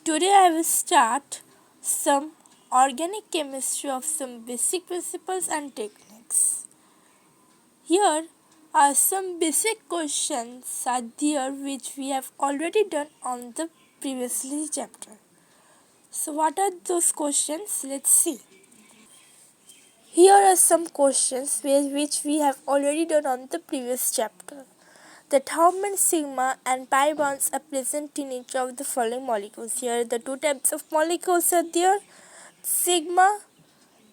Today I will start some organic chemistry of some basic principles and techniques. Here are some basic questions are there which we have already done on the previously chapter. So what are those questions? Let's see. Here are some questions which we have already done on the previous chapter. That how many sigma and pi bonds are present in each of the following molecules. Here the two types of molecules are there. Sigma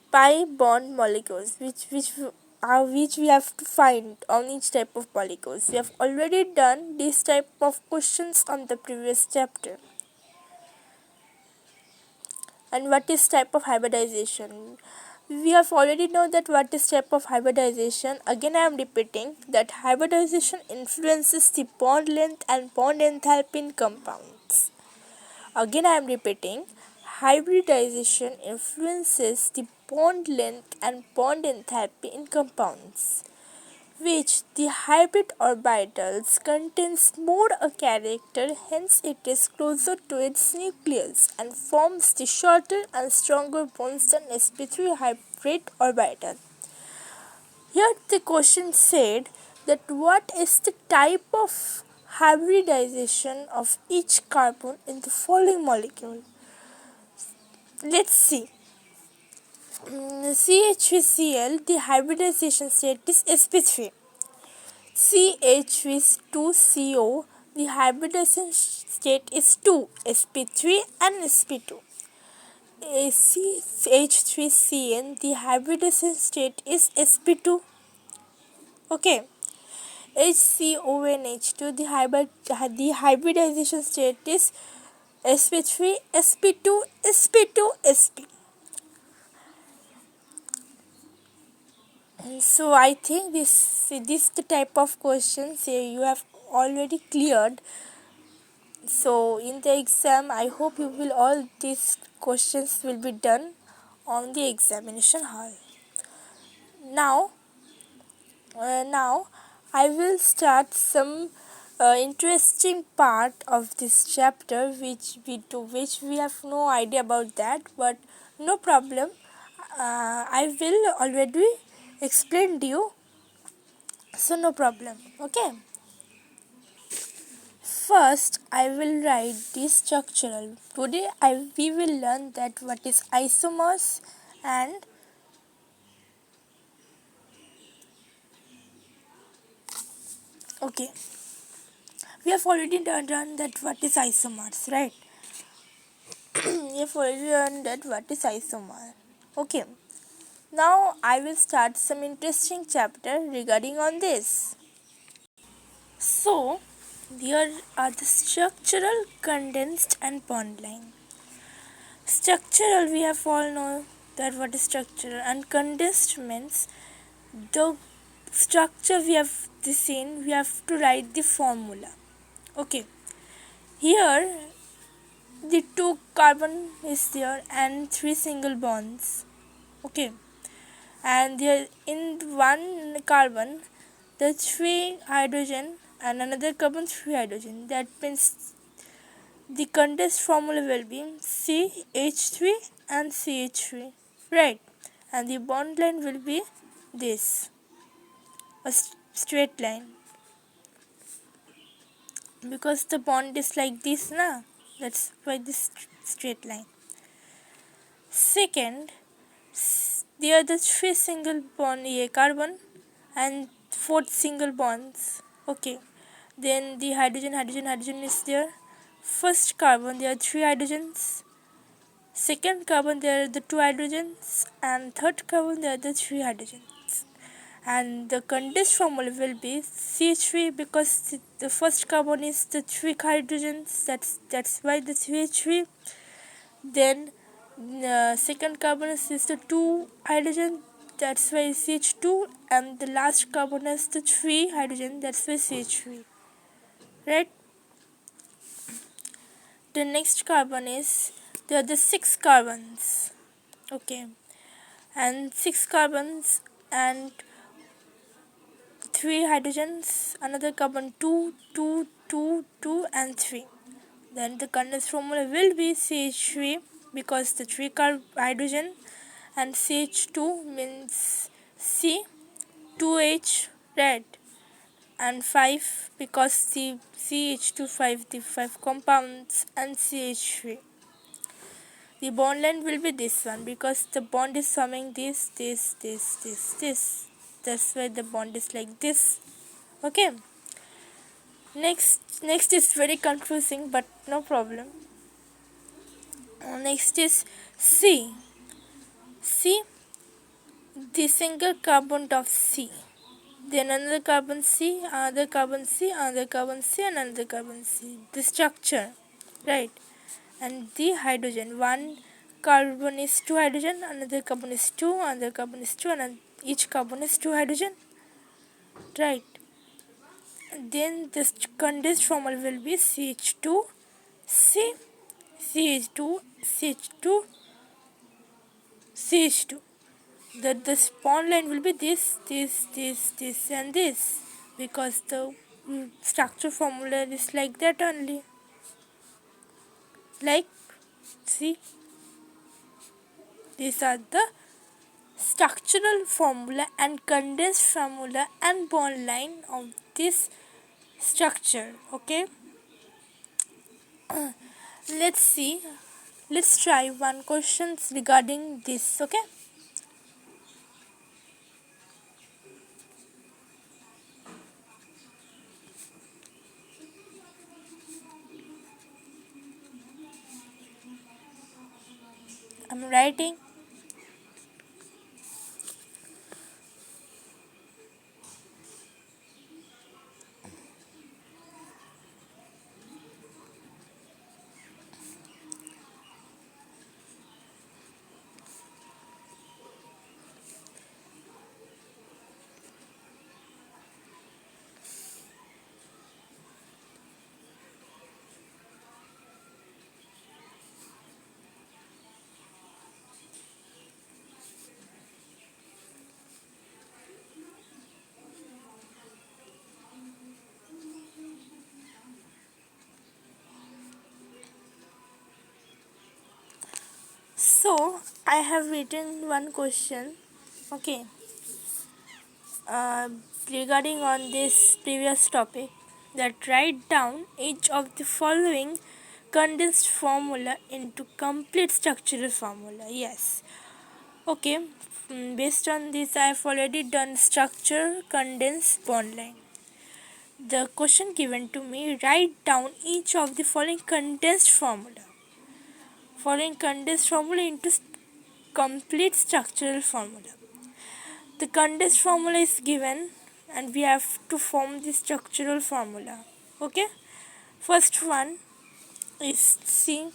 pi bond molecules which we have to find on each type of molecules. We have already done this type of questions on the previous chapter. And what is type of hybridization? We have already know that what is type of hybridization. Again I am repeating that hybridization influences the bond length and bond enthalpy in compounds. Again I am repeating, hybridization influences the bond length and bond enthalpy in compounds, which the hybrid orbitals contains more a character, hence it is closer to its nucleus and forms the shorter and stronger bonds than sp3 hybrid orbital. Here the question said that what is the type of hybridization of each carbon in the following molecule. Let's see. CH3Cl, the hybridization state is sp3. CH2CO, the hybridization state is 2, sp3 and sp2. CH3CN, the hybridization state is sp2. Okay. HCONH2, the hybridization state is sp3, sp2, sp2, sp. So I think this the type of questions you have already cleared. So in the exam, I hope you will all these questions will be done on the examination hall. Now I will start some interesting part of this chapter which we have no idea about that, but no problem. I will already explain to you, so no problem. Okay. First, I will write the structural. Today, we will learn that what is isomers and okay. We have already done that what is isomers, right? We have already learned that what is isomer. Okay. Now I will start some interesting chapter regarding on this. So, here are the structural, condensed and bond line. Structural, we have all know that what is structural, and condensed means the structure we have seen, we have to write the formula. Okay. Here the 2 carbon is there and 3 single bonds. Okay. And there in one carbon the 3 hydrogen and another carbon 3 hydrogen. That means the condensed formula will be CH3 and CH3, right? And the bond line will be this, a straight line, because the bond is like this, na? That's why this straight line. Second, there are the 3 single bond carbon and 4 single bonds. Okay. Then the hydrogen is there. First carbon, there are 3 hydrogens. Second carbon, there are the 2 hydrogens. And third carbon, there are the 3 hydrogens. And the condensed formula will be CH3, because the first carbon is the 3 hydrogens. That's why the CH3. Then second carbon is the 2 hydrogen. That's why CH2. And the last carbon is the 3 hydrogen. That's why CH3. Right? The next carbon is there are the 6 carbons. Okay. And 6 carbons and 3 hydrogens, another carbon 2, 2, 2, 2 and 3. Then the condensed formula will be CH3 because the 3 hydrogen, and CH2 means C, 2H, red, and 5 because CH2 5, the 5 compounds, and CH3. The bond length will be this one because the bond is forming this. That's why the bond is like this. Okay. Next is very confusing, but no problem. Next is C. C, the single carbon of C. Then another carbon C, another carbon C, another carbon C, and another carbon C. The structure, right? And the hydrogen. One carbon is 2 hydrogen, another carbon is 2, another carbon is 2, and each carbon is 2 hydrogen, right? Then this condensed formula will be CH2, C, CH2, CH2, CH2. That the bond line will be this, and this, because the structure formula is like that only. Like, see, these are the structural formula and condensed formula and bond line of this structure. Okay, let's see. Let's try one questions regarding this. Okay. I'm writing. So I have written one question. Okay. Uh, Regarding on this previous topic, that write down each of the following condensed formula into complete structural formula. Yes. Okay. Based on this, I have already done structure, condensed, bond line. The question given to me, write down each of the following condensed formula. Following condensed formula into complete structural formula. The condensed formula is given and we have to form the structural formula. Okay. First one is C.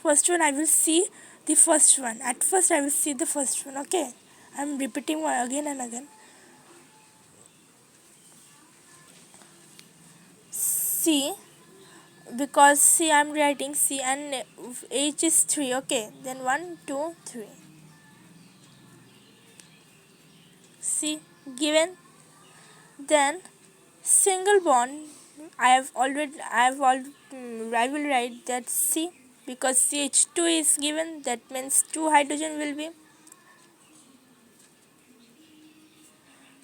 First one I will see the first one. At first I will see the first one. Okay. I am repeating again and again. C, because C I am writing C and H is 3. Okay. Then 1, 2, 3. C given. Then single bond, I will write that C because CH2 is given, that means 2 hydrogen will be.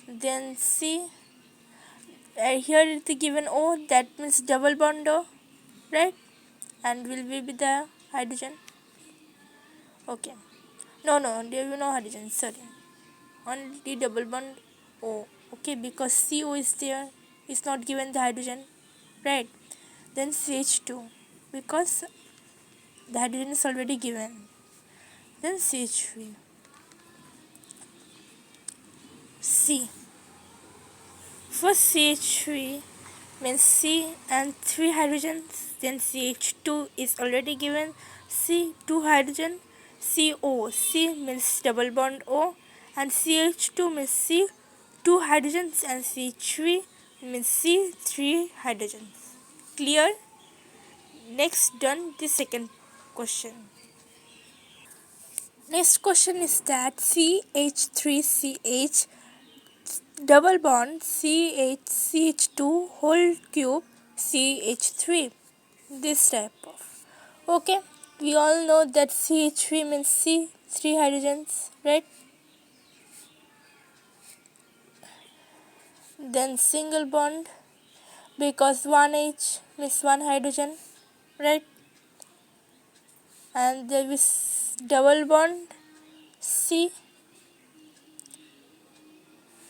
Then C, here it is given O, that means double bond O, right? And will be with the hydrogen. Okay. No, there will be no hydrogen, sorry. Only double bond O. Okay, because CO is there, it's not given the hydrogen, right? Then CH2, because the hydrogen is already given. Then CH3. C. First CH3 means C and 3 hydrogens. Then CH2 is already given. C, 2 hydrogen. CO. C means double bond O. And CH2 means C, 2 hydrogens. And C3 means C, 3 hydrogens. Clear? Next, done the second question. Next question is that CH3CH double bond CH2 whole cube CH3. this type of. Okay, we all know that CH3 means C, 3 hydrogens, right? Then single bond, because 1H means 1 hydrogen, right? And there is double bond, C,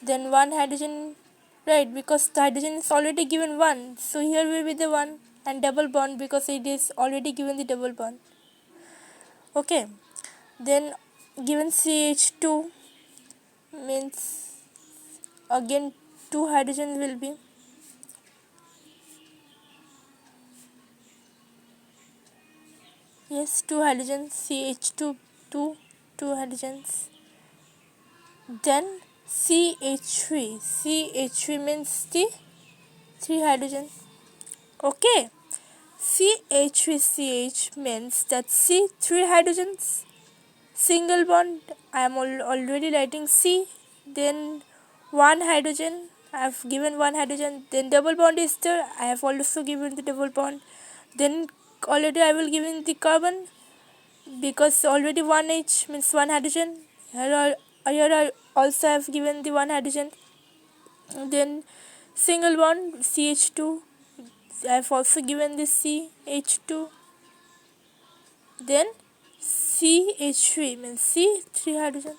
then 1 hydrogen, right? Because the hydrogen is already given 1, so here will be the 1, and double bond because it is already given the double bond. Okay, then given CH2 means again 2 hydrogens will be. Yes, 2 hydrogens, CH2, 2 hydrogens. Then CH3 means the 3 hydrogens. Okay, CH3CH means that C 3 hydrogens. Single bond, I am already writing C, then 1 hydrogen, I have given 1 hydrogen, then double bond is there, I have also given the double bond, then already I will give in the carbon, because already 1H means 1 hydrogen, here I also have given the 1 hydrogen, then single bond CH2, I have also given the CH2, then CH3 means C 3 hydrogen.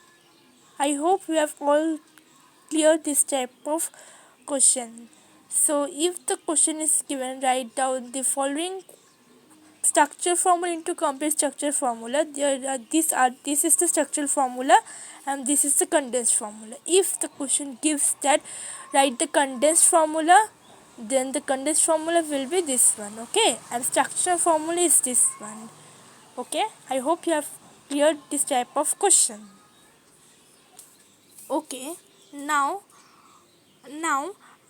I hope you have all cleared this type of question. So if the question is given, write down the following structure formula into complete structure formula. This is the structural formula and this is the condensed formula. If the question gives that write the condensed formula, then the condensed formula will be this one, okay, and structural formula is this one. Okay, I hope you have cleared this type of question. Okay, now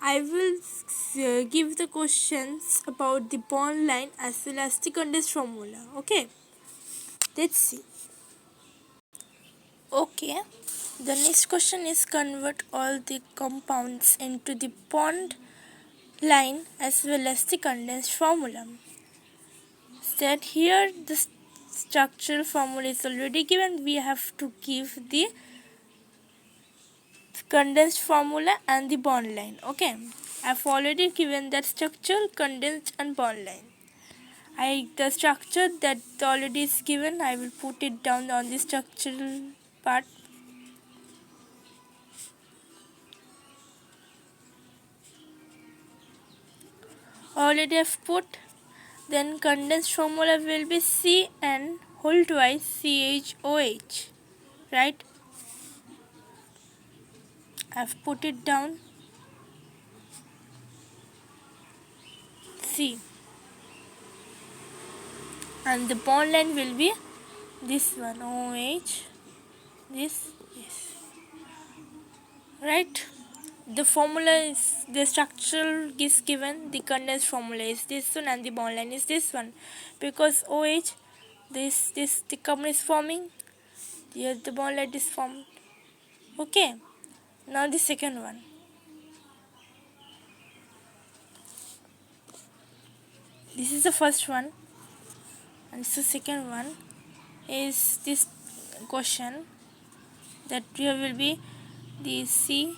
I will give the questions about the bond line as well as the condensed formula. Okay, let's see. Okay, the next question is convert all the compounds into the bond line as well as the condensed formula. That here the structural formula is already given, we have to give the condensed formula and the bond line. Okay, I've already given that structure, condensed and bond line. The structure that already is given, I will put it down on the structural part. Already I've put. Then condensed formula will be CN whole twice CHOH, right? I've put it down C, and the bond line will be this one OH, this, right? The formula is, the structural is given, the condensed formula is this one and the bond line is this one, because OH, this the carbon is forming, here the bond line is formed. Okay, now the second one. This is the first one, and the second one is this question, that here will be the C,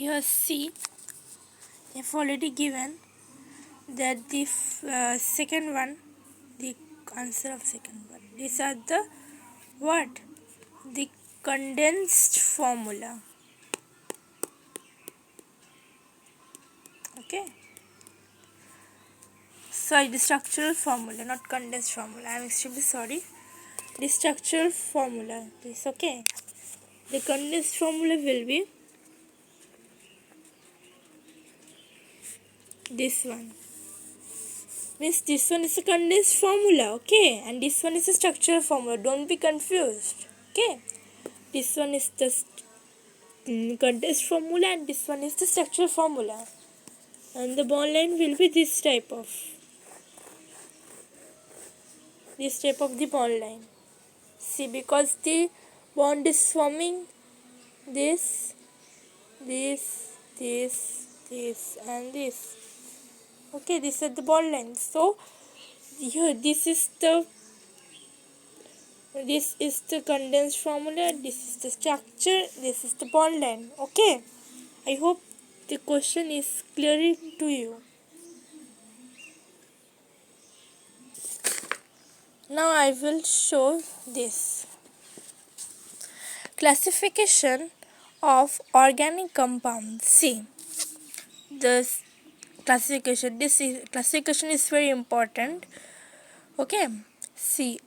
here C. I've already given that the second one, the answer of second one, these are the what, the condensed formula. Okay, sorry, the structural formula, not condensed formula, I'm extremely sorry. the structural formula is okay. The condensed formula will be this one. Means this one is a condensed formula, okay, and this one is a structural formula. Don't be confused, okay. This one is the condensed formula and this one is the structural formula, and the bond line will be this type of the bond line. See, because the bond is forming this, and this. Okay, this is the bond line. So here this is the condensed formula, this is the structure, this is the bond line. Okay, I hope the question is clear to you. Now I will show this classification of organic compounds. See, this classification is very important. Okay, see,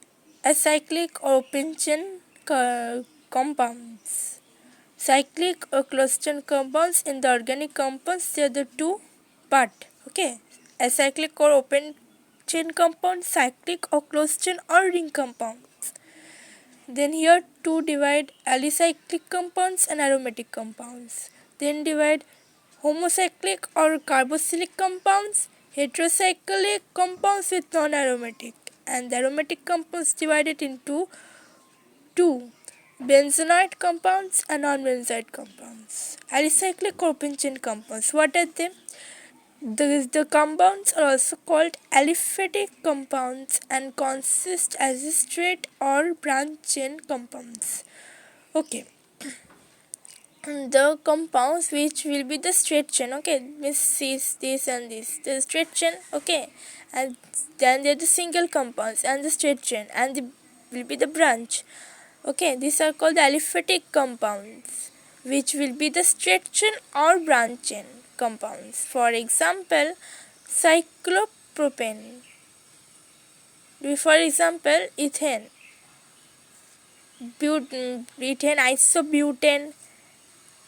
acyclic or open chain compounds, cyclic or closed chain compounds. In the organic compounds, they are the two part. Okay, acyclic or open chain compounds, cyclic or closed chain or ring compounds. Then here two divide alicyclic compounds and aromatic compounds. Then divide homocyclic or carboxylic compounds, heterocyclic compounds with non-aromatic, and the aromatic compounds divided into two, benzoate compounds and non-benzoate compounds. Alicyclic or open chain compounds, what are they? The compounds are also called aliphatic compounds and consist as straight or branch chain compounds. Okay, the compounds which will be the straight chain, okay, means this and this, the straight chain, okay, and then there are the single compounds and the straight chain, and will be the branch. Okay, these are called the aliphatic compounds, which will be the straight chain or branch chain compounds. For example, cyclopropane. For example, ethane, isobutane,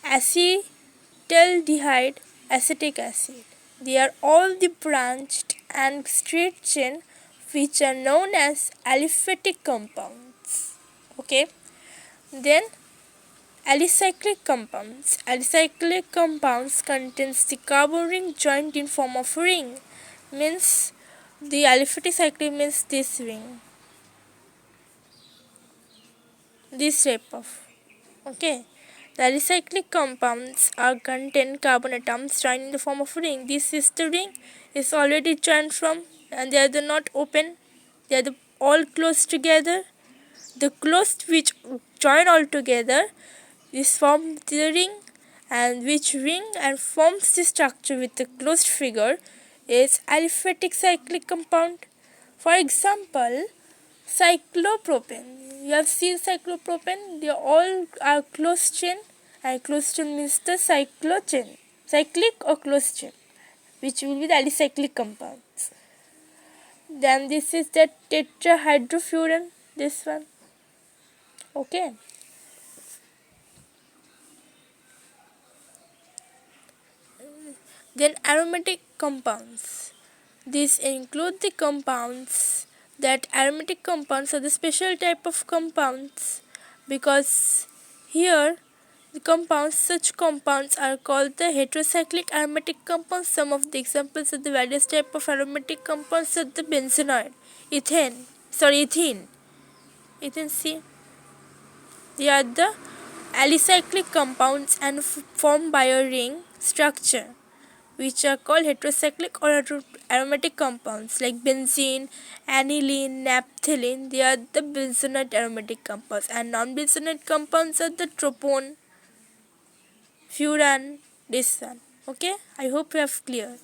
acetaldehyde, acetic acid. They are all the branched and straight chain which are known as aliphatic compounds. Okay, then alicyclic compounds. Alicyclic compounds contains the carbon ring joined in form of ring. Means the aliphatic cyclic means this ring, this type of. Okay, the alicyclic compounds are contain carbon atoms joined in the form of ring. This is the ring, is already joined from, and they are not open. They are all close together. The closed which join all together is form the ring, and which ring and forms the structure with the closed figure is aliphatic cyclic compound. For example, cyclopropane. You have seen cyclopropane, they all are closed chain, and closed chain means the cyclochain, cyclic or closed chain, which will be the alicyclic compounds. Then this is the tetrahydrofuran, this one. Okay. Then aromatic compounds. These include the compounds that aromatic compounds are the special type of compounds, because here the compounds, such compounds are called the heterocyclic aromatic compounds. Some of the examples of the various type of aromatic compounds are the benzoate, ethene, see, they are the alicyclic compounds and formed by a ring structure, which are called heterocyclic or aromatic compounds like benzene, aniline, naphthalene. They are the benzoate aromatic compounds, and non-benzoate compounds are the tropone, furan, this one. Okay, I hope you have clear.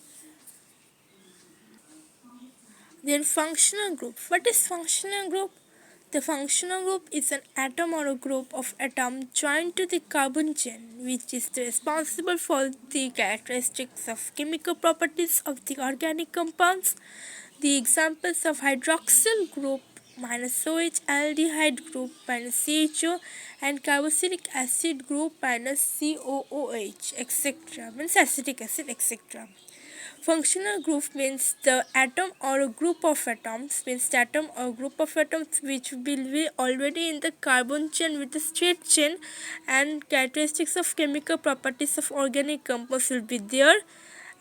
Then functional group. What is functional group? The functional group is an atom or a group of atoms joined to the carbon chain, which is responsible for the characteristics of chemical properties of the organic compounds. The examples of hydroxyl group, minus OH, aldehyde group minus CHO, and carboxylic acid group minus COOH, etc. Means acetic acid, etc. Functional group means the atom or a group of atoms, means the atom or group of atoms which will be already in the carbon chain with a straight chain, and characteristics of chemical properties of organic compounds will be there.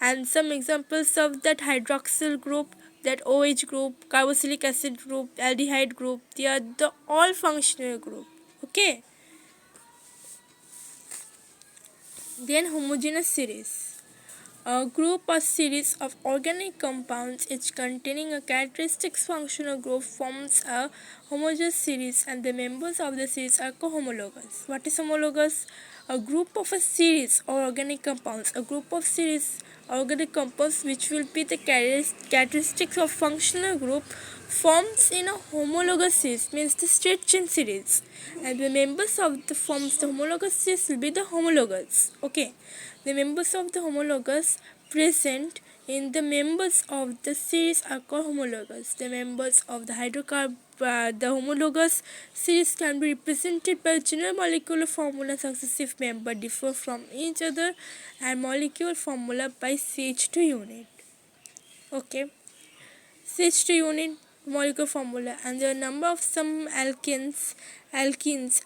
And some examples of that: hydroxyl group, that OH group, carboxylic acid group, aldehyde group, they are the all functional group. Okay. Then homogeneous series. A group or series of organic compounds each containing a characteristic functional group forms a homogeneous series, and the members of the series are cohomologous. What is homologous? A group of a series or organic compounds. A group of series organic compounds which will be the characteristics of functional group forms in a homologous series, means the straight chain series, and the members of the forms the homologous series will be the homologous. Okay. The members of the homologous present in the members of the series are called homologous. The members of the the homologous series can be represented by general molecular formula. Successive members differ from each other, and molecular formula by CH2 unit. Okay. CH2 unit molecular formula, and the number of some alkenes, alkynes,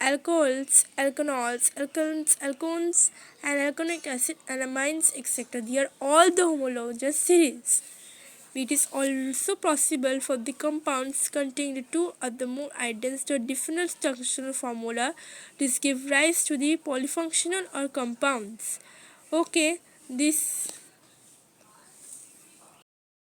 alcohols, alkanols, alkanes, alcones, and alkonic acid, and amines, etc. They are all the homologous series. It is also possible for the compounds containing two or the more items to a different structural formula. This gives rise to the polyfunctional or compounds. Okay, this